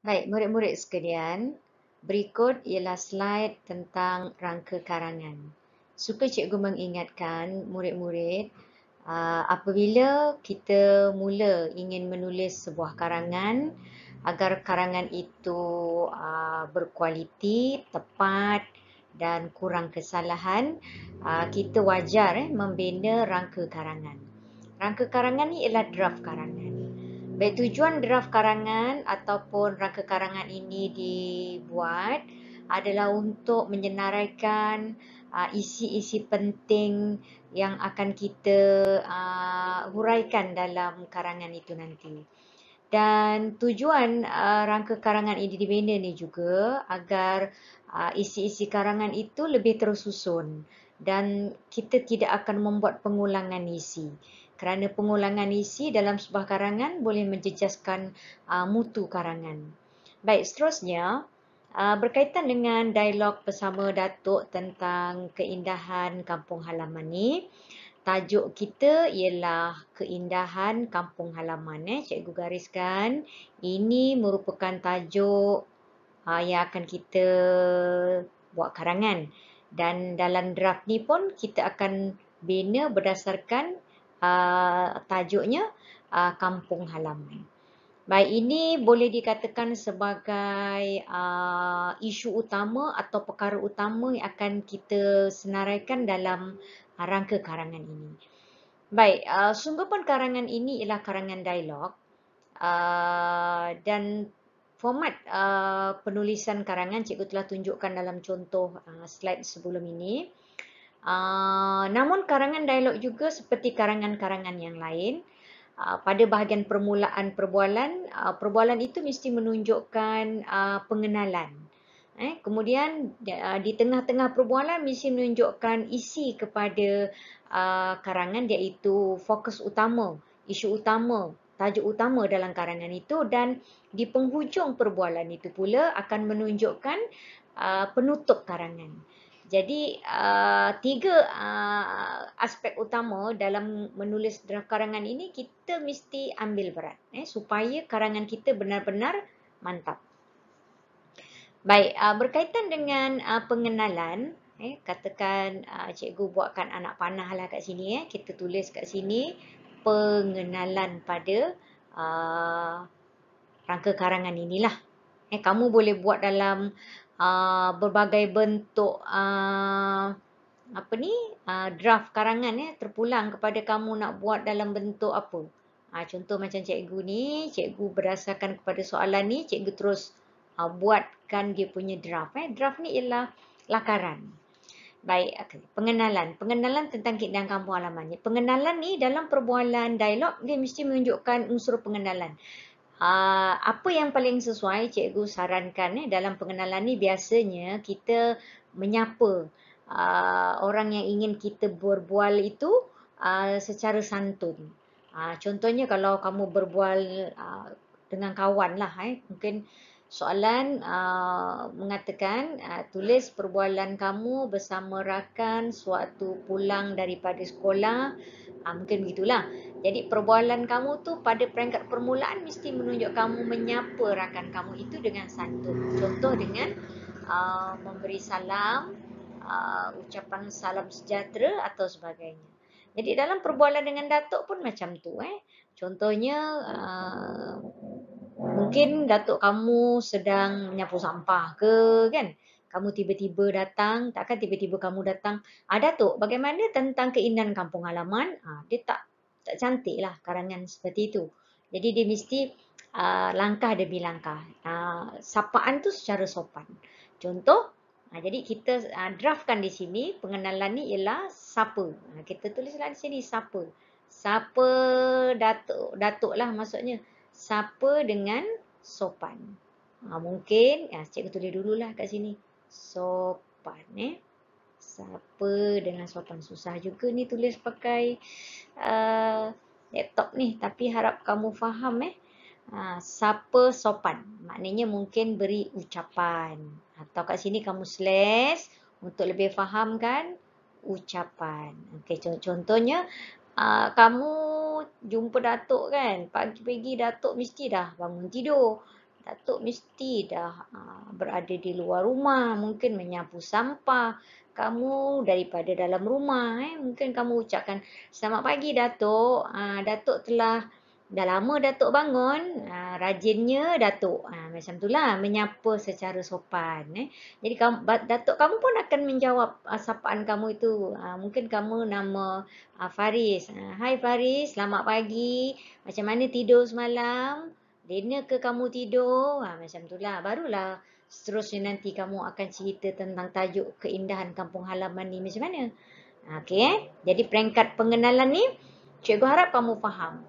Baik, murid-murid sekalian, berikut ialah slide tentang rangka karangan. Suka cikgu mengingatkan murid-murid, apabila kita mula ingin menulis sebuah karangan, agar karangan itu berkualiti, tepat dan kurang kesalahan, kita wajar membina rangka karangan. Rangka karangan ni ialah draft karangan. Baik, tujuan draft karangan ataupun rangka karangan ini dibuat adalah untuk menyenaraikan isi-isi penting yang akan kita huraikan dalam karangan itu nanti. Dan tujuan rangka karangan ini dibina ni juga agar isi-isi karangan itu lebih tersusun dan kita tidak akan membuat pengulangan isi. Kerana pengulangan isi dalam sebuah karangan boleh menjejaskan mutu karangan. Baik, seterusnya berkaitan dengan dialog bersama Datuk tentang keindahan kampung halaman ni. Tajuk kita ialah keindahan kampung halaman. Cikgu gariskan. Ini merupakan tajuk yang akan kita buat karangan. Dan dalam draft ni pun kita akan bina berdasarkan tajuknya kampung halaman. Baik, ini boleh dikatakan sebagai isu utama atau perkara utama yang akan kita senaraikan dalam rangka karangan ini. Baik, sumber karangan ini ialah karangan dialog dan format penulisan karangan cikgu telah tunjukkan dalam contoh slide sebelum ini. Namun karangan dialog juga seperti karangan-karangan yang lain. Pada bahagian permulaan perbualan itu mesti menunjukkan pengenalan. Kemudian di tengah-tengah perbualan mesti menunjukkan isi kepada karangan, iaitu fokus utama, isu utama, tajuk utama dalam karangan itu, dan di penghujung perbualan itu pula akan menunjukkan penutup karangan. Jadi tiga aspek utama dalam menulis draft karangan ini kita mesti ambil berat supaya karangan kita benar-benar mantap. Baik, berkaitan dengan pengenalan, katakan cikgu buatkan anak panah lah kat sini. Kita tulis kat sini pengenalan pada rangka karangan inilah. Kamu boleh buat dalam berbagai bentuk draft karangan terpulang kepada kamu nak buat dalam bentuk apa. Contoh macam cikgu ni, cikgu berdasarkan kepada soalan ni, cikgu terus buatkan dia punya draft. Draft ni ialah lakaran. Baik, pengenalan. Pengenalan tentang keindahan kampung halaman. Pengenalan ni dalam perbualan dialog, dia mesti menunjukkan unsur pengenalan. Apa yang paling sesuai cikgu sarankan dalam pengenalan ni, biasanya kita menyapa orang yang ingin kita berbual itu secara santun. Contohnya kalau kamu berbual dengan kawan lah, mungkin soalan mengatakan tulis perbualan kamu bersama rakan sewaktu pulang daripada sekolah. Mungkin begitulah. Jadi perbualan kamu tu pada peringkat permulaan mesti menunjuk kamu menyapa rakan kamu itu dengan santun. Contoh dengan memberi salam, ucapan salam sejahtera atau sebagainya. Jadi dalam perbualan dengan datuk pun macam tu. Contohnya mungkin datuk kamu sedang menyapu sampah ke kan. Kamu tiba-tiba datang, takkan tiba-tiba kamu datang, datuk bagaimana tentang keindahan kampung halaman? Dia tak cantik lah karangan seperti itu. Jadi dia mesti langkah demi langkah. Sapaan tu secara sopan. Contoh, jadi kita draftkan di sini, pengenalan ni ialah sapa. Kita tulislah di sini sapa. Sapa datuk, datuk lah maksudnya. Sapa dengan sopan. Mungkin, cikgu tulis dululah kat sini. Sopan, Sapa dengan sopan. Susah juga ni tulis pakai laptop ni. Tapi harap kamu faham, Sapa sopan. Maknanya mungkin beri ucapan. Atau kat sini kamu slash untuk lebih faham kan, ucapan. Okey, contohnya kamu jumpa datuk kan, pagi-pagi datuk mesti dah bangun tidur. Datuk mesti dah berada di luar rumah, mungkin menyapu sampah kamu daripada dalam rumah. Mungkin kamu ucapkan, "Selamat pagi Datuk, Datuk telah dah lama Datuk bangun, rajinnya Datuk." Macam itulah menyapa secara sopan. Jadi Datuk kamu pun akan menjawab sapaan kamu itu. Mungkin kamu nama Faris. "Hai Faris, selamat pagi. Macam mana tidur semalam? Lena ke kamu tidur?" Macam itulah. Barulah seterusnya nanti kamu akan cerita tentang tajuk keindahan kampung halaman ni macam mana. Okey. Jadi peringkat pengenalan ni, cikgu harap kamu faham.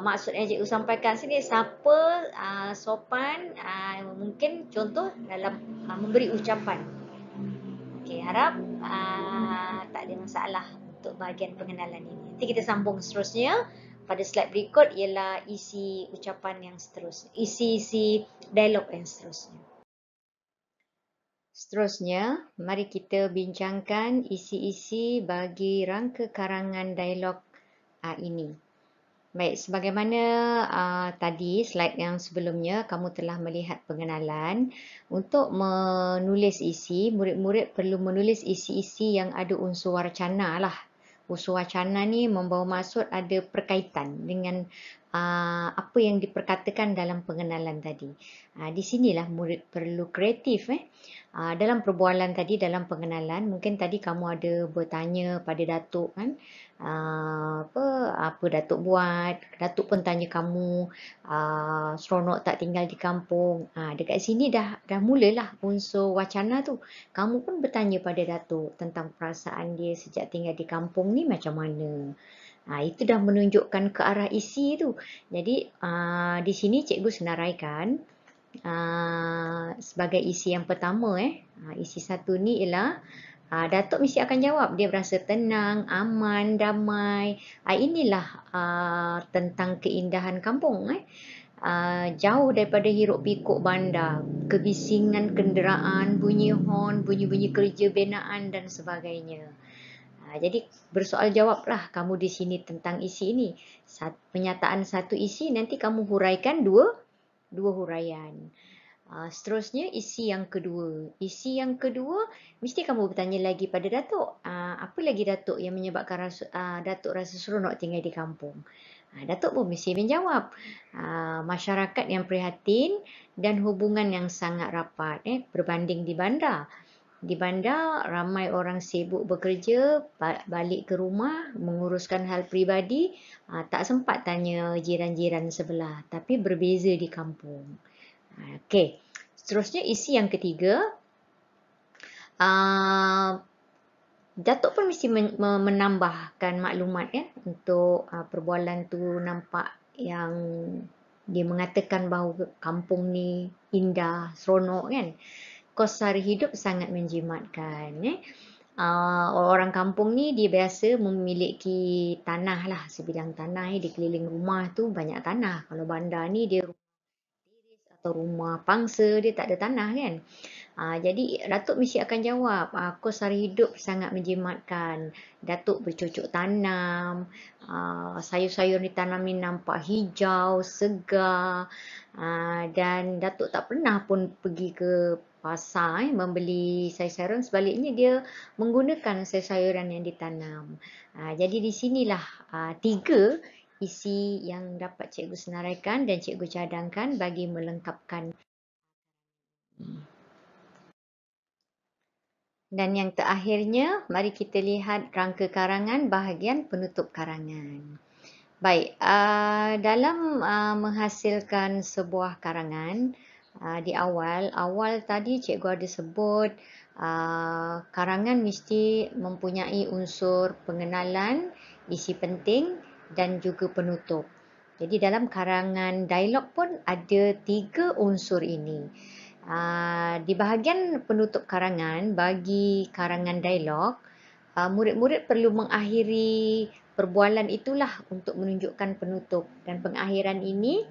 Maksud yang cikgu sampaikan sini, siapa sopan, mungkin contoh dalam memberi ucapan. Okey, harap tak ada masalah untuk bahagian pengenalan ini. Nanti kita sambung seterusnya. Pada slide berikut ialah isi ucapan yang seterusnya. Isi dialog yang seterusnya. Seterusnya, mari kita bincangkan isi-isi bagi rangka karangan dialog ini. Baik, sebagaimana tadi slide yang sebelumnya kamu telah melihat pengenalan. Untuk menulis isi, murid-murid perlu menulis isi-isi yang ada unsur wacana lah. Unsur wacana ni membawa maksud ada perkaitan dengan apa yang diperkatakan dalam pengenalan tadi. Di sinilah murid perlu kreatif. Dalam perbualan tadi, dalam pengenalan, mungkin tadi kamu ada bertanya pada Datuk kan, apa Datuk buat. Datuk pun tanya kamu, seronok tak tinggal di kampung. Dekat sini dah mulalah unsur wacana tu. Kamu pun bertanya pada Datuk tentang perasaan dia sejak tinggal di kampung ni macam mana. Itu dah menunjukkan ke arah isi tu. Jadi di sini cikgu senaraikan sebagai isi yang pertama. Isi satu ni ialah Datuk mesti akan jawab. Dia berasa tenang, aman, damai. Inilah tentang keindahan kampung. Jauh daripada hiruk pikuk bandar, kebisingan kenderaan, bunyi horn, bunyi-bunyi kerja binaan dan sebagainya. Jadi bersoal jawablah kamu di sini tentang isi ini. Penyataan satu isi, nanti kamu huraikan dua huraian. Seterusnya isi yang kedua. Isi yang kedua mesti kamu bertanya lagi pada Datuk. Apa lagi Datuk yang menyebabkan Datuk rasa seronok tinggal di kampung? Datuk pun mesti menjawab. Masyarakat yang prihatin dan hubungan yang sangat rapat berbanding di bandar. Di bandar ramai orang sibuk bekerja, balik ke rumah menguruskan hal peribadi, tak sempat tanya jiran-jiran sebelah, tapi berbeza di kampung. Okey. Seterusnya isi yang ketiga. Datuk pun mesti menambahkan maklumat untuk perbualan tu nampak yang dia mengatakan bahawa kampung ni indah, seronok kan. Kos sara hidup sangat menjimatkan. Orang kampung ni dia biasa memiliki tanah lah, sebidang tanah. Di keliling rumah tu banyak tanah. Kalau bandar ni dia atau rumah pangsa, dia tak ada tanah kan. Jadi Datuk mesti akan jawab, kos sara hidup sangat menjimatkan. Datuk bercocok tanam, sayur-sayur ditanam ni nampak hijau, segar, dan Datuk tak pernah pun pergi ke pasar membeli sayur-sayuran. Sebaliknya dia menggunakan sayur-sayuran yang ditanam. Jadi di sinilah 3 isi yang dapat cikgu senaraikan dan cikgu cadangkan bagi melengkapkan. Dan yang terakhirnya, mari kita lihat rangka karangan bahagian penutup karangan. Baik, dalam menghasilkan sebuah karangan, di awal tadi cikgu ada sebut karangan mesti mempunyai unsur pengenalan, isi penting dan juga penutup. Jadi dalam karangan dialog pun ada 3 unsur ini. Di bahagian penutup karangan, bagi karangan dialog, murid-murid perlu mengakhiri perbualan itulah untuk menunjukkan penutup. Dan pengakhiran ini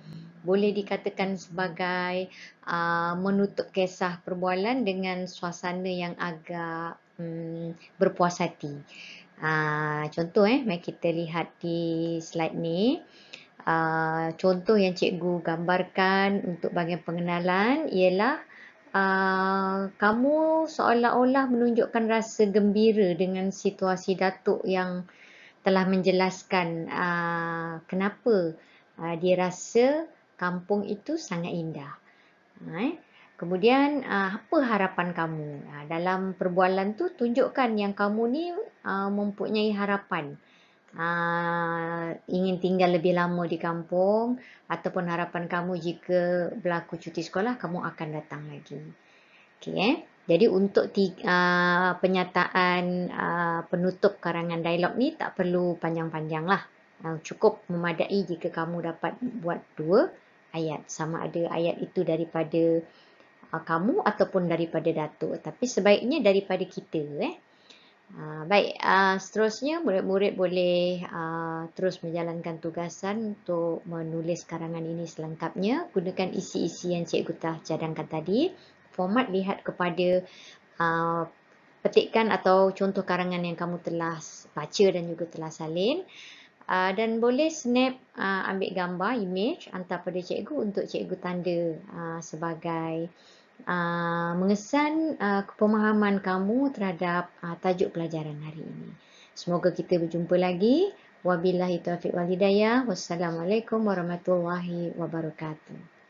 boleh dikatakan sebagai menutup kisah perbualan dengan suasana yang agak berpuas hati. Contoh, mari kita lihat di slide ni. Contoh yang cikgu gambarkan untuk bahagian pengenalan ialah kamu seolah-olah menunjukkan rasa gembira dengan situasi datuk yang telah menjelaskan kenapa dia rasa kampung itu sangat indah. Kemudian apa harapan kamu? Dalam perbualan tu tunjukkan yang kamu ni mempunyai harapan. Ingin tinggal lebih lama di kampung ataupun harapan kamu jika berlaku cuti sekolah kamu akan datang lagi. Okey. Jadi untuk penyataan penutup karangan dialog ni tak perlu panjang-panjang lah. Cukup memadai jika kamu dapat buat 2 ayat. Sama ada ayat itu daripada kamu ataupun daripada datuk. Tapi sebaiknya daripada kita. Baik, seterusnya murid-murid boleh terus menjalankan tugasan untuk menulis karangan ini selengkapnya. Gunakan isi-isi yang cikgu telah cadangkan tadi. Format lihat kepada petikan atau contoh karangan yang kamu telah baca dan juga telah salin. Dan boleh snap, ambil gambar, image, hantar pada cikgu untuk cikgu tanda sebagai mengesan pemahaman kamu terhadap tajuk pelajaran hari ini. Semoga kita berjumpa lagi. Wabillahi taufiq wal hidayah. Wassalamualaikum warahmatullahi wabarakatuh.